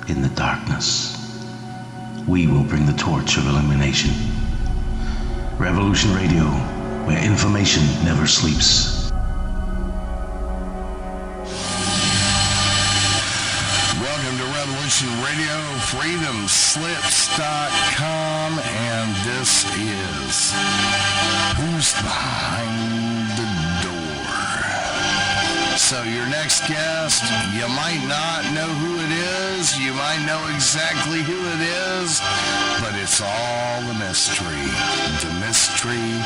in the darkness. We will bring the torch of illumination. Revolution Radio, where information never sleeps. Welcome to Revolution Radio, freedomslips.com, and this is Who's Behind the Door? So your next guest, you might not know who it is, you might know exactly who it is, but it's all a mystery. The mystery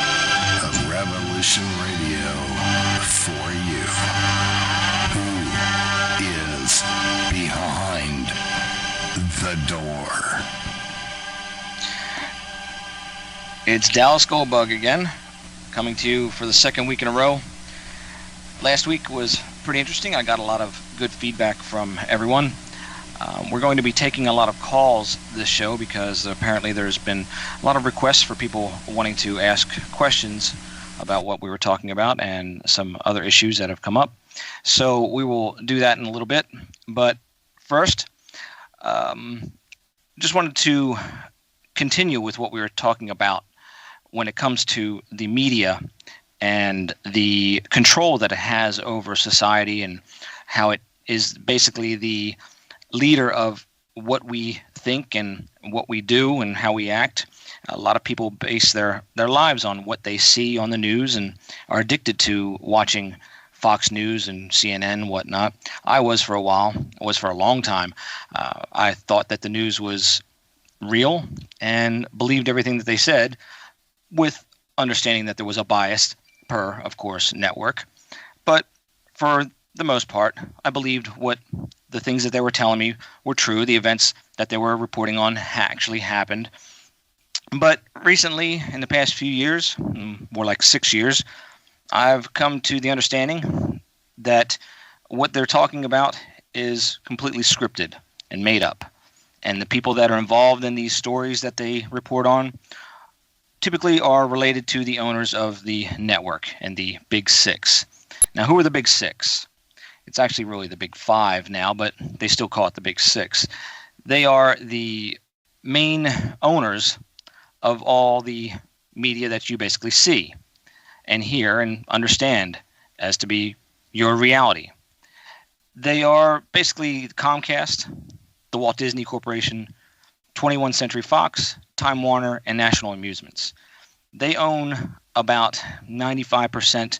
of Revolution Radio for you. Who is behind the door? It's Dallas Goldbug again, coming to you for the second week in a row. Last week was pretty interesting. I got a lot of good feedback from everyone. We're going to be taking a lot of calls this show because apparently there's been a lot of requests for people wanting to ask questions about what we were talking about and some other issues that have come up. So we will do that in a little bit. But first, just wanted to continue with what we were talking about when it comes to the media and the control that it has over society and how it is basically the leader of what we think and what we do and how we act. A lot of people base their lives on what they see on the news and are addicted to watching Fox News and CNN and whatnot. I was for a while. I was for a long time. I thought that the news was real and believed everything that they said, with understanding that there was a bias per, of course, network. But for the most part, I believed what the things that they were telling me were true. The events that they were reporting on actually happened. But recently, in the past few years, more like 6 years, I've come to the understanding that what they're talking about is completely scripted and made up. And the people that are involved in these stories that they report on typically are related to the owners of the network and the Big Six. Now, who are the Big Six? It's actually really the Big Five now, but they still call it the Big Six. They are the main owners of all the media that you basically see and hear and understand as to be your reality. They are basically Comcast, the Walt Disney Corporation, 21st Century Fox, Time Warner, and National Amusements. They own about 95%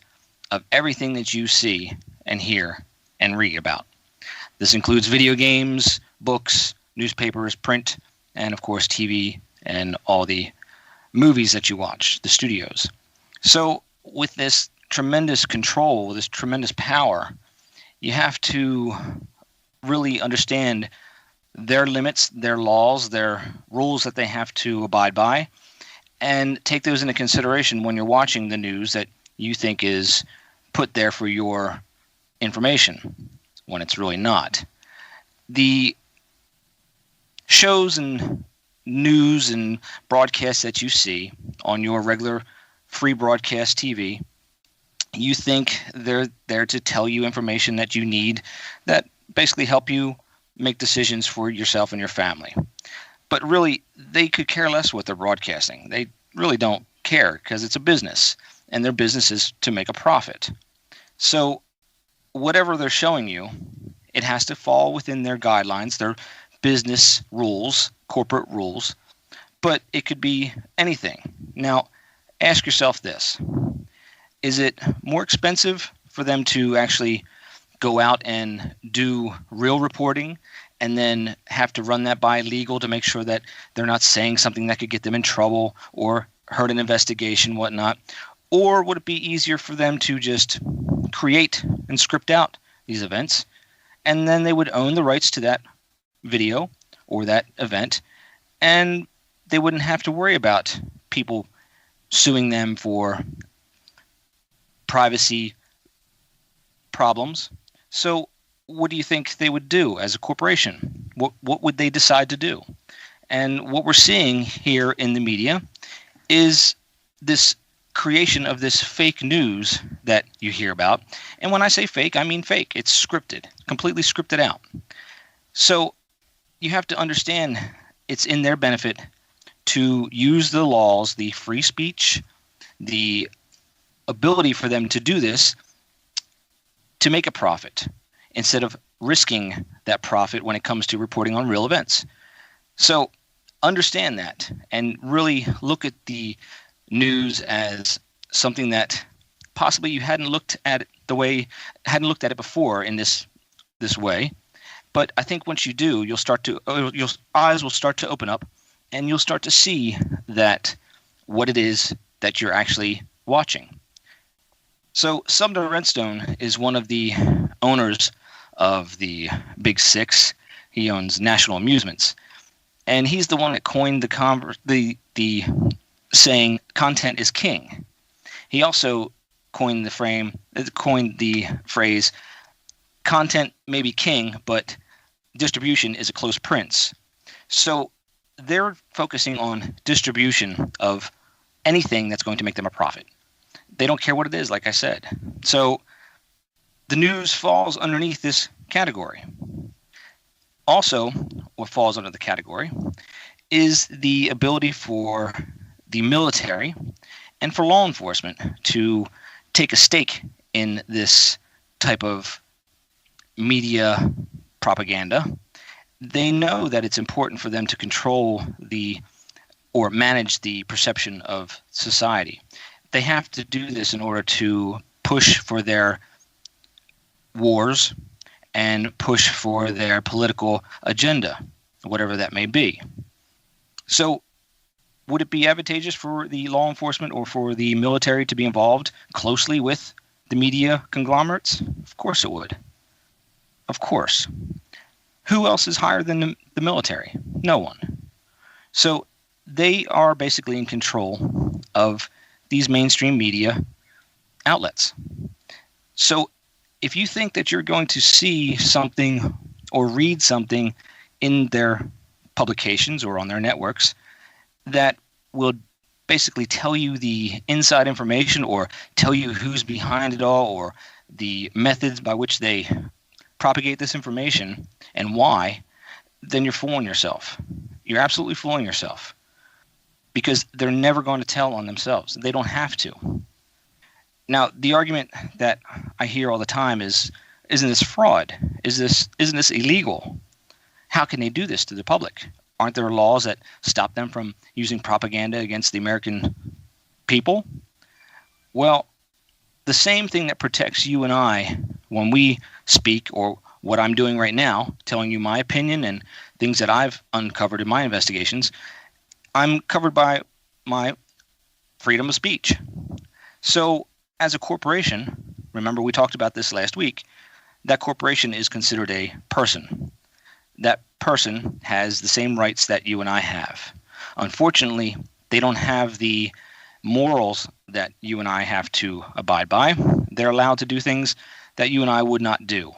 of everything that you see and hear and read about. This includes video games, books, newspapers, print, and of course TV and all the movies that you watch, the studios. So with this tremendous control, this tremendous power, you have to really understand their limits, their laws, their rules that they have to abide by, and take those into consideration when you're watching the news that you think is put there for your information, when it's really not. The shows and news and broadcasts that you see on your regular free broadcast TV, you think they're there to tell you information that you need that basically help you make decisions for yourself and your family. But really, they could care less what they're broadcasting. They really don't care because it's a business, and their business is to make a profit. So whatever they're showing you, it has to fall within their guidelines, their business rules, corporate rules, but it could be anything. Now, ask yourself this. Is it more expensive for them to actually go out and do real reporting and then have to run that by legal to make sure that they're not saying something that could get them in trouble or hurt an investigation, whatnot? Or would it be easier for them to just create and script out these events, and then they would own the rights to that video or that event, and they wouldn't have to worry about people suing them for privacy problems? So what do you think they would do as a corporation? What would they decide to do? And what we're seeing here in the media is this creation of this fake news that you hear about. And when I say fake, I mean fake. It's scripted, completely scripted out. So you have to understand it's in their benefit to use the laws, the free speech, the ability for them to do this to make a profit instead of risking that profit when it comes to reporting on real events. So understand that and really look at the news as something that possibly you hadn't looked at it before in this way. But I think once you do, your eyes will start to open up, and you'll start to see that what it is that you're actually watching. So Sumner Redstone is one of the owners of the Big Six. He owns National Amusements, and he's the one that coined the saying "content is king." He also coined the phrase "content may be king, but distribution is a close prince." So they're focusing on distribution of anything that's going to make them a profit. They don't care what it is, like I said. So the news falls underneath this category. Also, what falls under the category is the ability for the military and for law enforcement to take a stake in this type of media propaganda. They know that it's important for them to control or manage the perception of society. They have to do this in order to push for their wars and push for their political agenda, whatever that may be. So would it be advantageous for the law enforcement or for the military to be involved closely with the media conglomerates? Of course it would. Of course. Who else is higher than the military? No one. So they are basically in control of these mainstream media outlets. So if you think that you're going to see something or read something in their publications or on their networks that will basically tell you the inside information or tell you who's behind it all or the methods by which they propagate this information and why, then you're fooling yourself. You're absolutely fooling yourself because they're never going to tell on themselves. They don't have to. Now, the argument that I hear all the time is, isn't this fraud? Isn't this illegal? How can they do this to the public? Aren't there laws that stop them from using propaganda against the American people? Well, the same thing that protects you and I when we speak, or what I'm doing right now, telling you my opinion and things that I've uncovered in my investigations, I'm covered by my freedom of speech. So as a corporation, remember we talked about this last week, that corporation is considered a person. That person has the same rights that you and I have. Unfortunately, they don't have the morals that you and I have to abide by. They're allowed to do things that you and I would not do.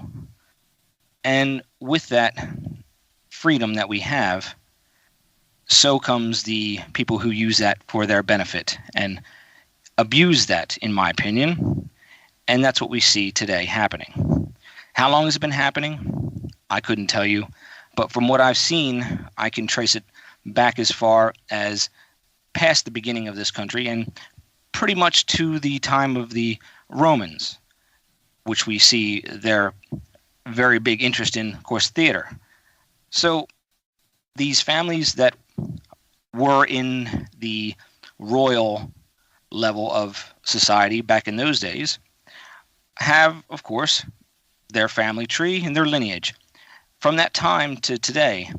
And with that freedom that we have, so comes the people who use that for their benefit and abuse that, in my opinion. And that's what we see today happening. How long has it been happening? I couldn't tell you. But from what I've seen, I can trace it back as far as past the beginning of this country and pretty much to the time of the Romans, which we see their very big interest in, of course, theater. So these families that were in the royal level of society back in those days have, of course, their family tree and their lineage. From that time to today,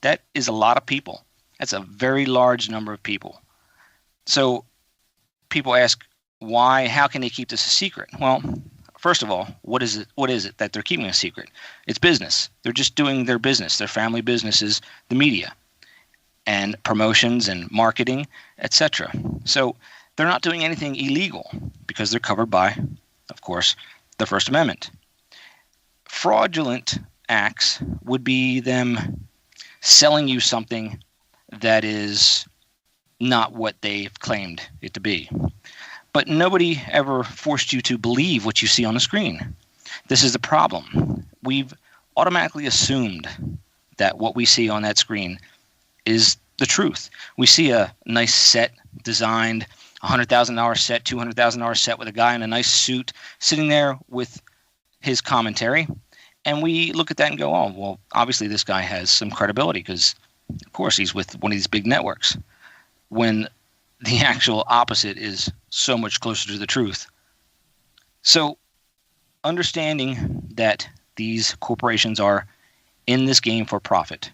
that is a lot of people. That's a very large number of people. So people ask, why? How can they keep this a secret? Well, first of all, what is it that they're keeping a secret? It's business. They're just doing their business. Their family business is the media and promotions and marketing, etc. So they're not doing anything illegal because they're covered by, of course, the First Amendment. Fraudulent acts would be them selling you something that is not what they've claimed it to be. But nobody ever forced you to believe what you see on the screen. This is the problem. We've automatically assumed that what we see on that screen is the truth. We see a nice set designed, $100,000 set, $200,000 set with a guy in a nice suit sitting there with his commentary. And we look at that and go, oh, well, obviously this guy has some credibility because, of course, he's with one of these big networks. When the actual opposite is so much closer to the truth. So understanding that these corporations are in this game for profit.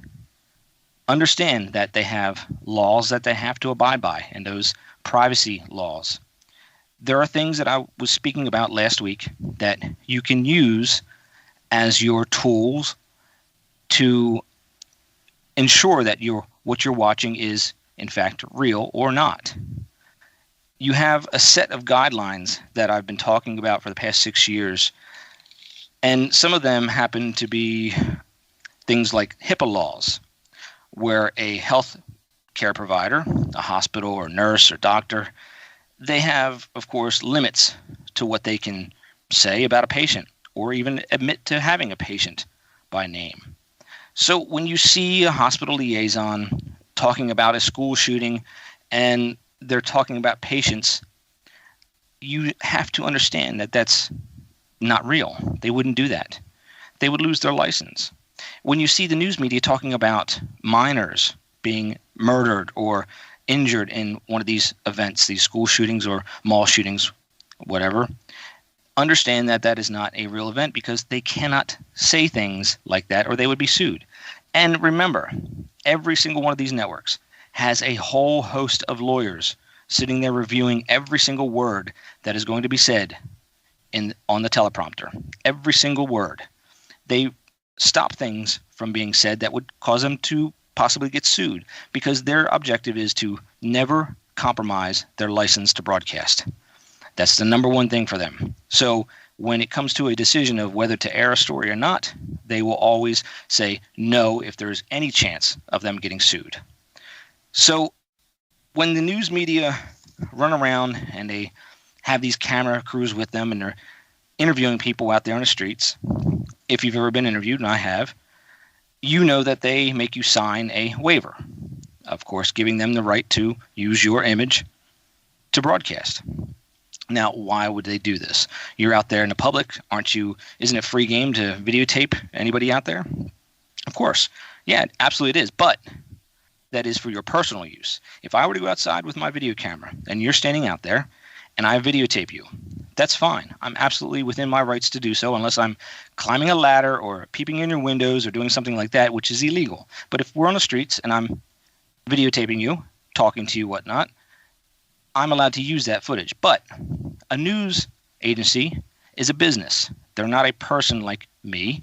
Understand that they have laws that they have to abide by, and those privacy laws. There are things that I was speaking about last week that you can use as your tools to ensure that what you're watching is in fact real or not. You have a set of guidelines that I've been talking about for the past 6 years, and some of them happen to be things like HIPAA laws, where a health care provider, a hospital or nurse or doctor, they have, of course, limits to what they can say about a patient or even admit to having a patient by name. So when you see a hospital liaison talking about a school shooting and they're talking about patients, you have to understand that that's not real. They wouldn't do that. They would lose their license. When you see the news media talking about minors being murdered or injured in one of these events, these school shootings or mall shootings, whatever, understand that that is not a real event because they cannot say things like that or they would be sued. And remember, every single one of these networks has a whole host of lawyers sitting there reviewing every single word that is going to be said on the teleprompter. Every single word. They stop things from being said that would cause them to possibly get sued because their objective is to never compromise their license to broadcast. That's the number one thing for them. So when it comes to a decision of whether to air a story or not, they will always say no if there's any chance of them getting sued. So when the news media run around and they have these camera crews with them and they're interviewing people out there on the streets, if you've ever been interviewed, and I have, you know that they make you sign a waiver, of course, giving them the right to use your image to broadcast. Now, why would they do this? You're out there in the public, aren't you? Isn't it free game to videotape anybody out there? Of course. Yeah, absolutely it is. But that is for your personal use. If I were to go outside with my video camera and you're standing out there and I videotape you, that's fine. I'm absolutely within my rights to do so unless I'm climbing a ladder or peeping in your windows or doing something like that, which is illegal. But if we're on the streets and I'm videotaping you, talking to you, whatnot, I'm allowed to use that footage. But a news agency is a business. They're not a person like me,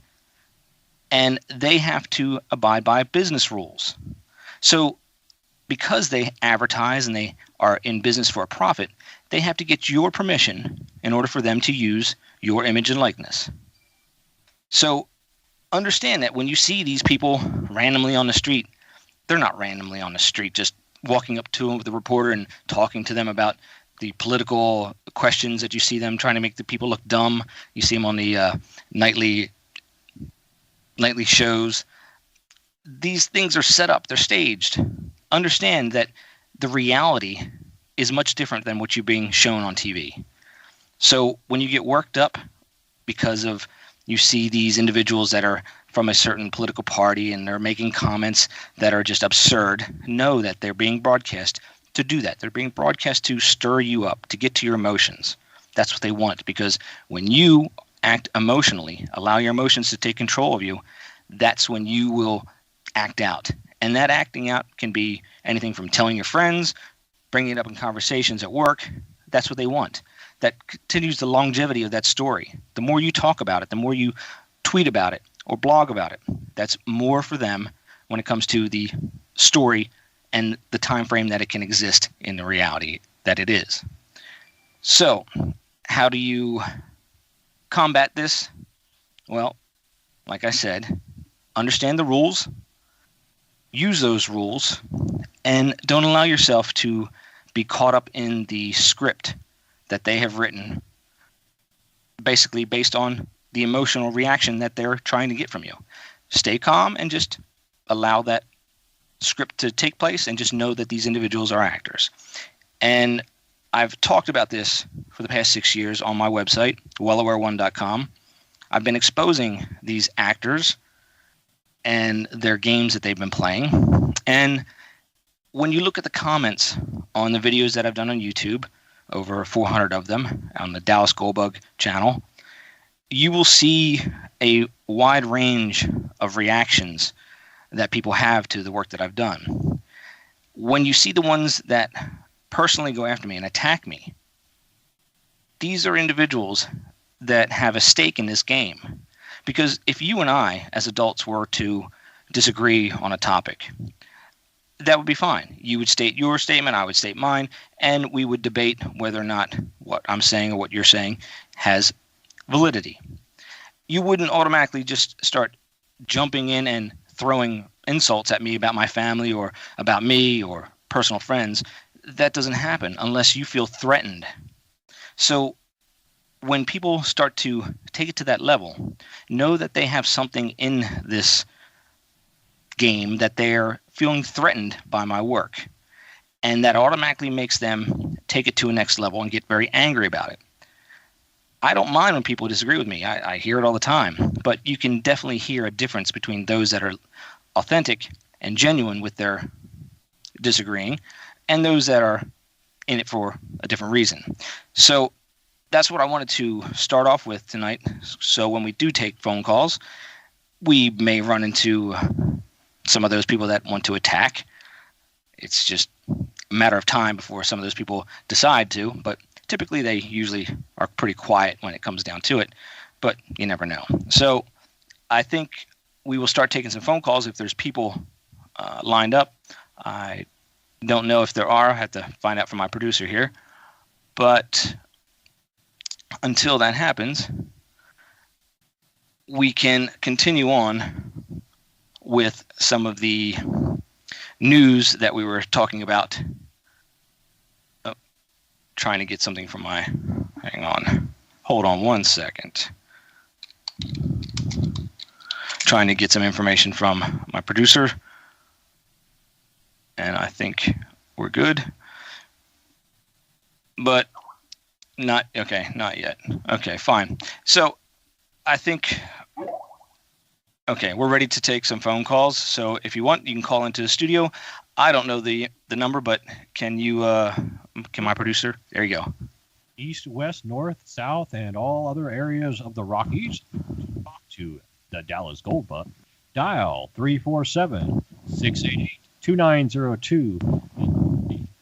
and they have to abide by business rules. So because they advertise and they are in business for a profit, they have to get your permission in order for them to use your image and likeness. So understand that when you see these people randomly on the street, they're not randomly on the street just walking up to the reporter and talking to them about the political questions that you see them trying to make the people look dumb. You see them on the nightly shows. These things are set up. They're staged. Understand that the reality is much different than what you're being shown on TV. So when you get worked up because of you see these individuals that are from a certain political party and they're making comments that are just absurd, know that they're being broadcast to do that. They're being broadcast to stir you up, to get to your emotions. That's what they want, because when you act emotionally, allow your emotions to take control of you, that's when you will act out. And that acting out can be anything from telling your friends, bringing it up in conversations at work. That's what they want. That continues the longevity of that story. The more you talk about it, the more you tweet about it or blog about it, that's more for them when it comes to the story and the time frame that it can exist in the reality that it is. So, how do you combat this? Well, like I said, understand the rules, use those rules, and don't allow yourself to be caught up in the script that they have written, basically based on the emotional reaction that they're trying to get from you. Stay calm and just allow that script to take place and just know that these individuals are actors. And I've talked about this for the past 6 years on my website, WellAware1.com. I've been exposing these actors and their games that they've been playing. And when you look at the comments on the videos that I've done on YouTube, over 400 of them on the Dallas Goldbug channel, you will see a wide range of reactions that people have to the work that I've done. When you see the ones that personally go after me and attack me, these are individuals that have a stake in this game. Because if you and I, as adults, were to disagree on a topic, that would be fine. You would state your statement, I would state mine, and we would debate whether or not what I'm saying or what you're saying has validity. You wouldn't automatically just start jumping in and throwing insults at me about my family or about me or personal friends. That doesn't happen unless you feel threatened. So when people start to take it to that level, know that they have something in this game that they're feeling threatened by my work. And that automatically makes them take it to a next level and get very angry about it. I don't mind when people disagree with me. I hear it all the time. But you can definitely hear a difference between those that are authentic and genuine with their disagreeing and those that are in it for a different reason. So that's what I wanted to start off with tonight. So when we do take phone calls, we may run into some of those people that want to attack. It's just a matter of time before some of those people decide to, but typically they usually are pretty quiet when it comes down to it, but you never know. So I think we will start taking some phone calls if there's people lined up. I don't know if there are. I have to find out from my producer here. But until that happens, we can continue on with some of the news that we were talking about. Oh, trying to get something from my... Hang on. Hold on one second. Trying to get some information from my producer. And I think we're good. But not yet. Okay, fine. So I think, okay, we're ready to take some phone calls. So if you want, you can call into the studio. I don't know the number, but can you, can my producer? There you go. East, west, north, south, and all other areas of the Rockies. Talk to the Dallas Goldbug. Dial 347-688-2902,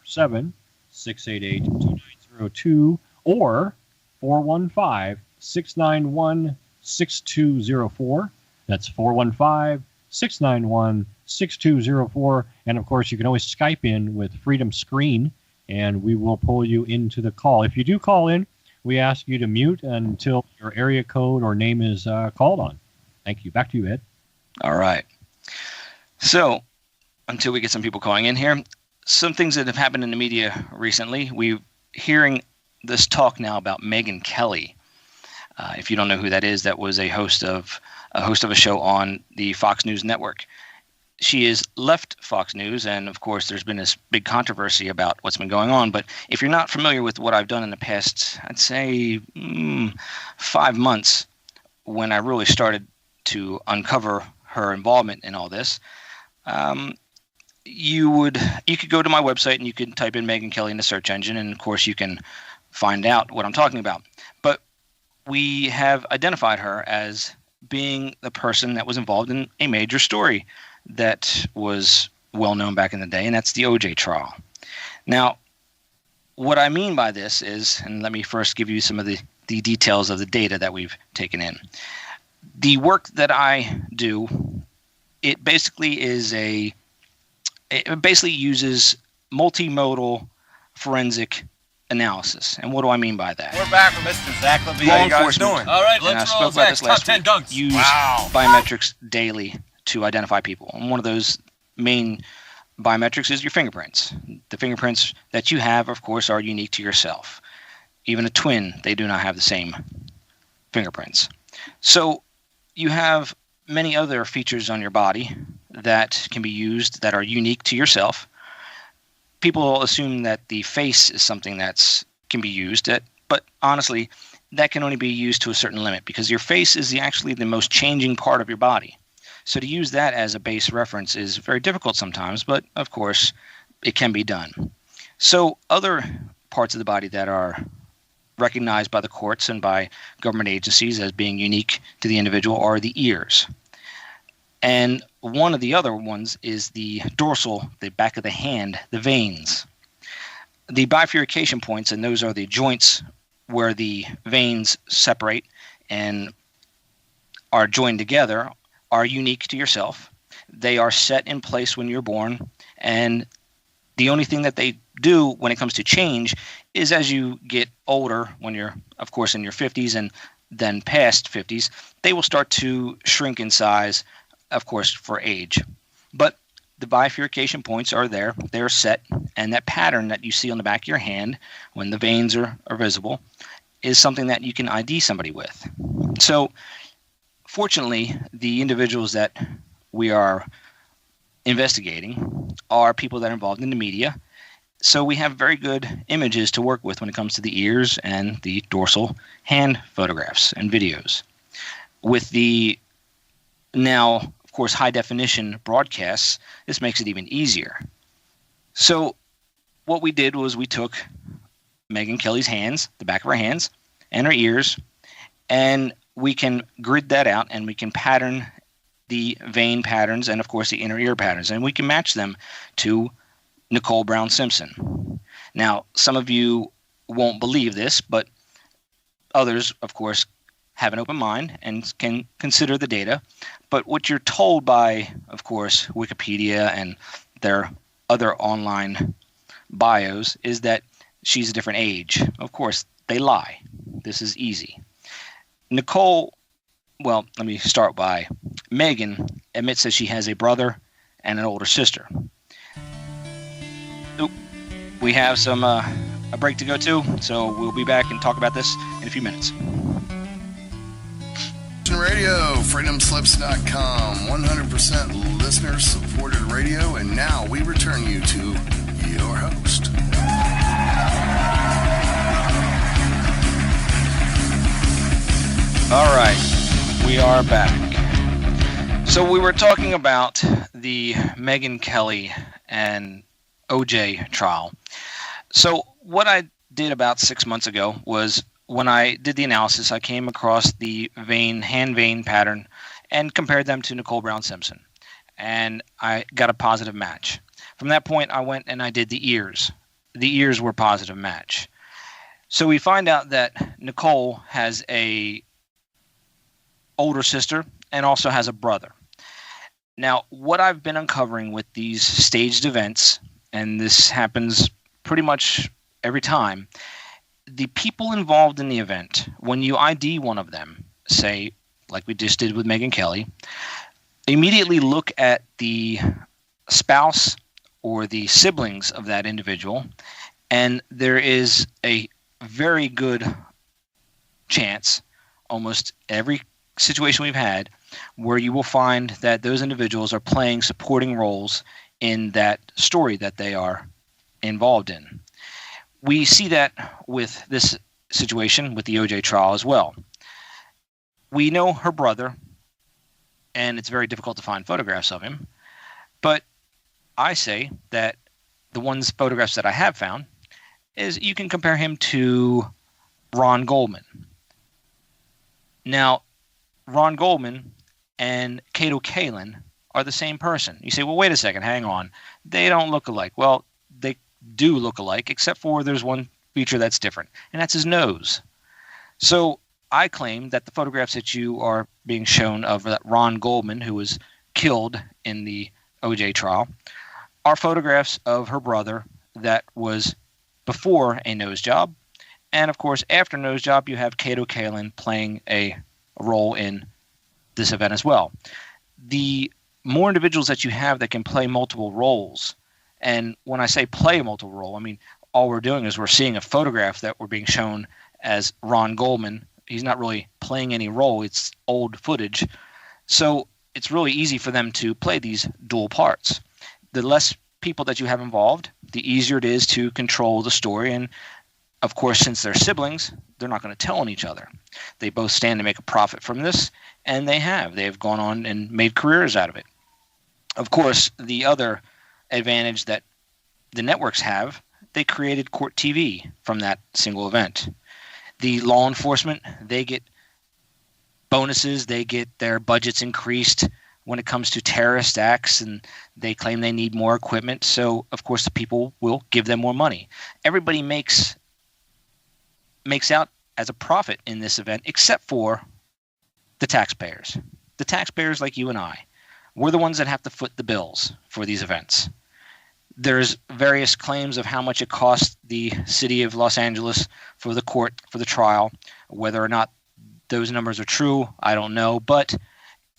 347-688-2902, or 415-691-6204. That's 415-691-6204. And, of course, you can always Skype in with Freedom Screen, and we will pull you into the call. If you do call in, we ask you to mute until your area code or name is called on. Thank you. Back to you, Ed. All right. So until we get some people calling in here, some things that have happened in the media recently. We're hearing this talk now about Megyn Kelly. If you don't know who that is, that was a host of a show on the Fox News network. She has left Fox News, and of course there's been this big controversy about what's been going on. But if you're not familiar with what I've done in the past, I'd say 5 months, when I really started to uncover her involvement in all this, you could go to my website and you could type in Megyn Kelly in the search engine, and of course you can find out what I'm talking about. But we have identified her as being the person that was involved in a major story that was well known back in the day, and that's the OJ trial. Now, what I mean by this is, and let me first give you some of the details of the data that we've taken in. The work that I do, it basically uses multimodal forensic analysis. And what do I mean by that? We're back with Mr. Zach Levine. Law How you guys enforcement, doing? All right, and I let's spoke roll, about Zach. this last Top 10 week, dunks. use Wow. biometrics daily to identify people. And one of those main biometrics is your fingerprints. The fingerprints that you have, of course, are unique to yourself. Even a twin, they do not have the same fingerprints. So you have many other features on your body that can be used that are unique to yourself. People assume that the face is something that's can be used, but honestly, that can only be used to a certain limit because your face is actually the most changing part of your body. So to use that as a base reference is very difficult sometimes, but of course, it can be done. So other parts of the body that are recognized by the courts and by government agencies as being unique to the individual are the ears. And one of the other ones is the dorsal, the back of the hand, the veins. The bifurcation points, and those are the joints where the veins separate and are joined together, are unique to yourself. They are set in place when you're born, and the only thing that they do when it comes to change is as you get older, when you're, of course, in your 50s and then past 50s, they will start to shrink in size, of course, for age. But the bifurcation points are there. They're set, and that pattern that you see on the back of your hand when the veins are visible is something that you can ID somebody with. So fortunately, the individuals that we are investigating are people that are involved in the media. So we have very good images to work with when it comes to the ears and the dorsal hand photographs and videos. With the now, of course, high definition broadcasts, this makes it even easier. So what we did was we took Megyn Kelly's hands, the back of her hands, and her ears, and we can grid that out and we can pattern the vein patterns and, of course, the inner ear patterns, and we can match them to Nicole Brown Simpson. Now, some of you won't believe this, but others, of course, have an open mind and can consider the data. But what you're told by, of course, Wikipedia and their other online bios is that she's a different age. Of course, they lie. This is easy. Nicole, well, let me start by Megyn admits that she has a brother and an older sister. We have some a break to go to, so we'll be back and talk about this in a few minutes. Radio, freedomslips.com, 100% listener-supported radio, and now we return you to your host. All right, we are back. So we were talking about the Megyn Kelly and OJ trial. So what I did about 6 months ago was when I did the analysis, I came across the hand vein pattern and compared them to Nicole Brown Simpson. And I got a positive match. From that point, I went and I did the ears. The ears were positive match. So we find out that Nicole has a older sister and also has a brother. Now, what I've been uncovering with these staged events, and this happens pretty much every time, the people involved in the event, when you ID one of them, say, like we just did with Megyn Kelly, immediately look at the spouse or the siblings of that individual, and there is a very good chance, almost every situation we've had, where you will find that those individuals are playing supporting roles in that story that they are involved in. We see that with this situation with the OJ trial as well. We know her brother, and it's very difficult to find photographs of him, but I say that the photographs that I have found is you can compare him to Ron Goldman. Now, Ron Goldman and Kato Kaelin are the same person. You say, well, wait a second, hang on. They don't look alike. Well, they do look alike, except for there's one feature that's different, and that's his nose. So I claim that the photographs that you are being shown of that Ron Goldman, who was killed in the OJ trial, are photographs of her brother that was before a nose job. And, of course, after nose job, you have Kato Kaelin playing a role in this event as well. The more individuals that you have that can play multiple roles, and when I say play a multiple role, I mean all we're doing is we're seeing a photograph that we're being shown as Ron Goldman. He's not really playing any role. It's old footage. So it's really easy for them to play these dual parts. The less people that you have involved, the easier it is to control the story. And of course, since they're siblings, they're not going to tell on each other. They both stand to make a profit from this, and they have gone on and made careers out of it. Of course, the other advantage that the networks have, they created court TV from that single event. The law enforcement, they get bonuses, they get their budgets increased when it comes to terrorist acts, and they claim they need more equipment. So, of course, the people will give them more money. Everybody makes out as a profit in this event, except for the taxpayers. The taxpayers like you and I. We're the ones that have to foot the bills for these events. There's various claims of how much it cost the city of Los Angeles for the court, for the trial. Whether or not those numbers are true, I don't know. But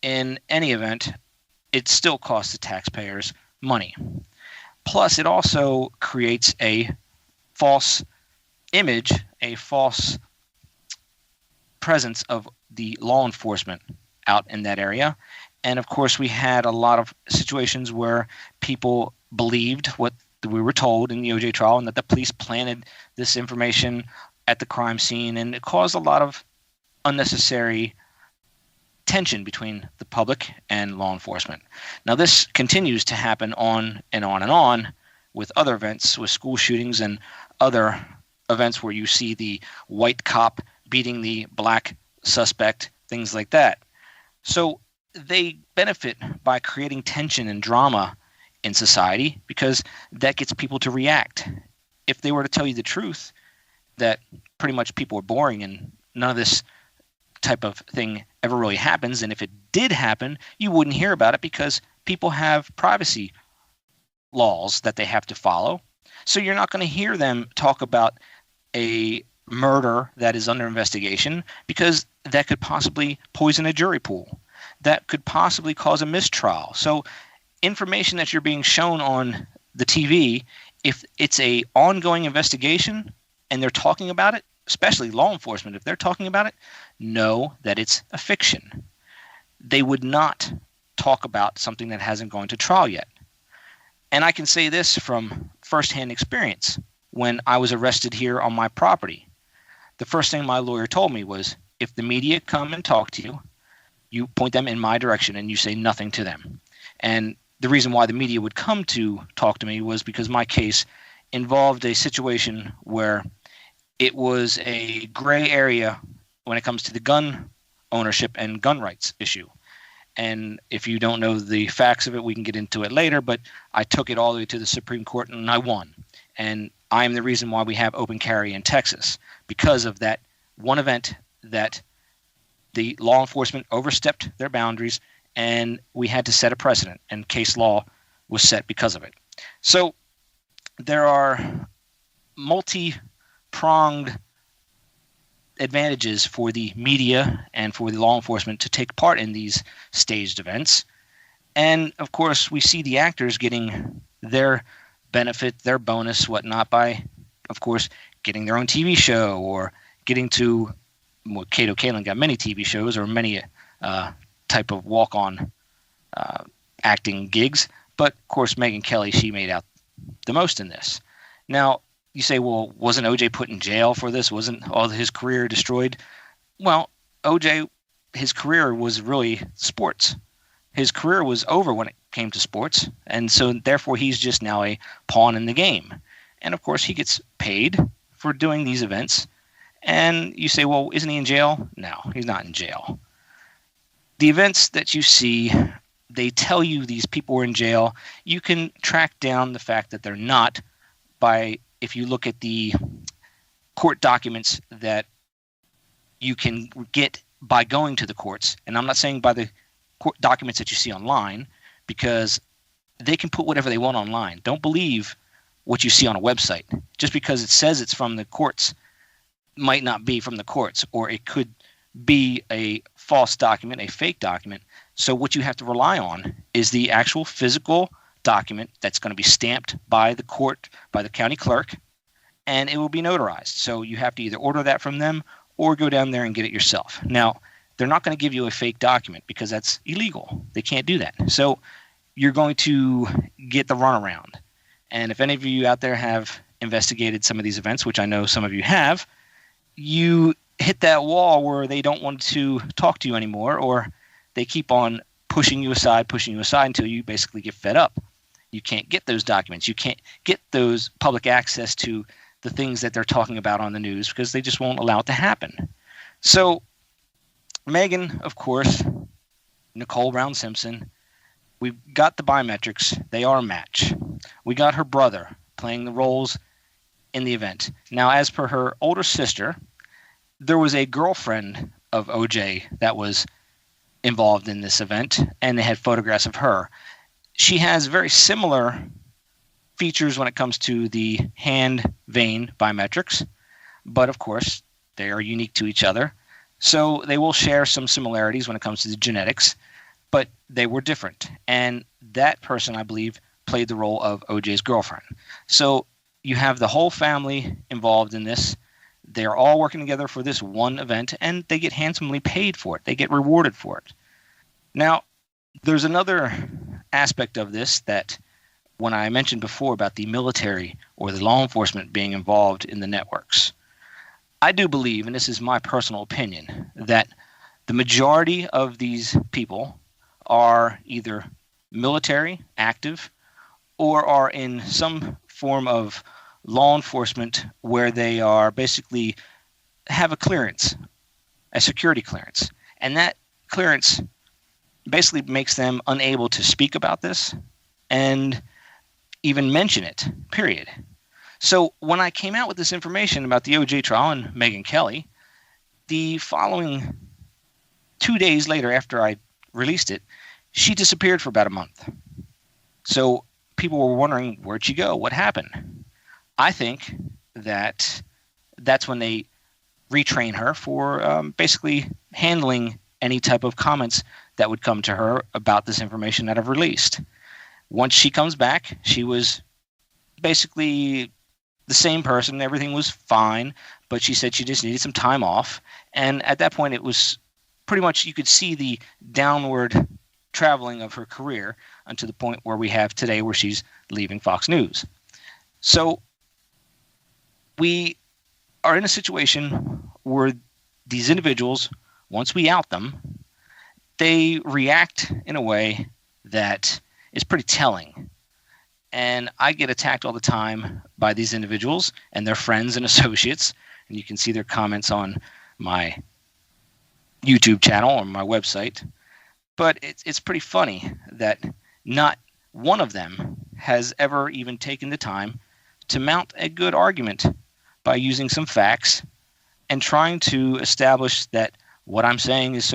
in any event, it still costs the taxpayers money. Plus, it also creates a false image, a false presence of the law enforcement out in that area. And of course, we had a lot of situations where people believed what we were told in the OJ trial, and that the police planted this information at the crime scene, and it caused a lot of unnecessary tension between the public and law enforcement. Now, this continues to happen on and on and on with other events, with school shootings and other events where you see the white cop beating the black suspect, things like that. So they benefit by creating tension and drama in society because that gets people to react. If they were to tell you the truth, that pretty much people are boring and none of this type of thing ever really happens, and if it did happen, you wouldn't hear about it because people have privacy laws that they have to follow. So you're not going to hear them talk about a murder that is under investigation because that could possibly poison a jury pool. That could possibly cause a mistrial. So information that you're being shown on the TV, if it's a ongoing investigation and they're talking about it, especially law enforcement, if they're talking about it, know that it's a fiction. They would not talk about something that hasn't gone to trial yet. And I can say this from firsthand experience. When I was arrested here on my property, the first thing my lawyer told me was, if the media come and talk to you, you point them in my direction and you say nothing to them. And the reason why the media would come to talk to me was because my case involved a situation where it was a gray area when it comes to the gun ownership and gun rights issue. And if you don't know the facts of it, we can get into it later, but I took it all the way to the Supreme Court and I won. And I'm the reason why we have open carry in Texas, because of that one event that the law enforcement overstepped their boundaries and we had to set a precedent, and case law was set because of it. So there are multi-pronged advantages for the media and for the law enforcement to take part in these staged events. And of course, we see the actors getting their benefit, their bonus, whatnot, by, of course, getting their own TV show or getting to, well, Kato Kaelin got many TV shows or many type of walk-on acting gigs. But, of course, Megyn Kelly, she made out the most in this. Now, you say, well, wasn't OJ put in jail for this? Wasn't all his career destroyed? Well, OJ, his career was really sports. His career was over when it came to sports, and so therefore he's just now a pawn in the game. And, of course, he gets paid for doing these events. And you say, well, isn't he in jail? No, he's not in jail. The events that you see, they tell you these people are in jail. You can track down the fact that they're not by, if you look at the court documents that you can get by going to the courts. And I'm not saying by the court documents that you see online, because they can put whatever they want online. Don't believe what you see on a website. Just because it says it's from the courts might not be from the courts, or it could be a false document, a fake document. So what you have to rely on is the actual physical document that's going to be stamped by the court, by the county clerk, and it will be notarized. So you have to either order that from them or go down there and get it yourself. Now, they're not going to give you a fake document because that's illegal. They can't do that. So you're going to get the runaround. And if any of you out there have investigated some of these events, which I know some of you have, you hit that wall where they don't want to talk to you anymore, or they keep on pushing you aside until you basically get fed up. You can't get those documents. You can't get those public access to the things that they're talking about on the news because they just won't allow it to happen. So Megan, of course, Nicole Brown Simpson, we got the biometrics. They are a match. We got her brother playing the roles in the event. Now, as per her older sister, there was a girlfriend of OJ that was involved in this event, and they had photographs of her. She has very similar features when it comes to the hand vein biometrics, but of course, they are unique to each other. So they will share some similarities when it comes to the genetics, but they were different. And that person, I believe, played the role of OJ's girlfriend. So you have the whole family involved in this. They're all working together for this one event, and they get handsomely paid for it. They get rewarded for it. Now, there's another aspect of this that when I mentioned before about the military or the law enforcement being involved in the networks, I do believe, and this is my personal opinion, that the majority of these people are either military, active, or are in some form of law enforcement where they are basically have a clearance, a security clearance. And that clearance basically makes them unable to speak about this and even mention it, period. So when I came out with this information about the OJ trial and Megyn Kelly, the following 2 days later after I released it, she disappeared for about a month. So people were wondering, where'd she go? What happened? I think that that's when they retrain her for basically handling any type of comments that would come to her about this information that I've released. Once she comes back, she was basically the same person. Everything was fine, but she said she just needed some time off. And at that point, it was pretty much, you could see the downward traveling of her career until the point where we have today where she's leaving Fox News. So we are in a situation where these individuals, once we out them, they react in a way that is pretty telling. And I get attacked all the time by these individuals and their friends and associates. And you can see their comments on my YouTube channel or my website. But it's pretty funny that not one of them has ever even taken the time to mount a good argument by using some facts and trying to establish that what I'm saying is so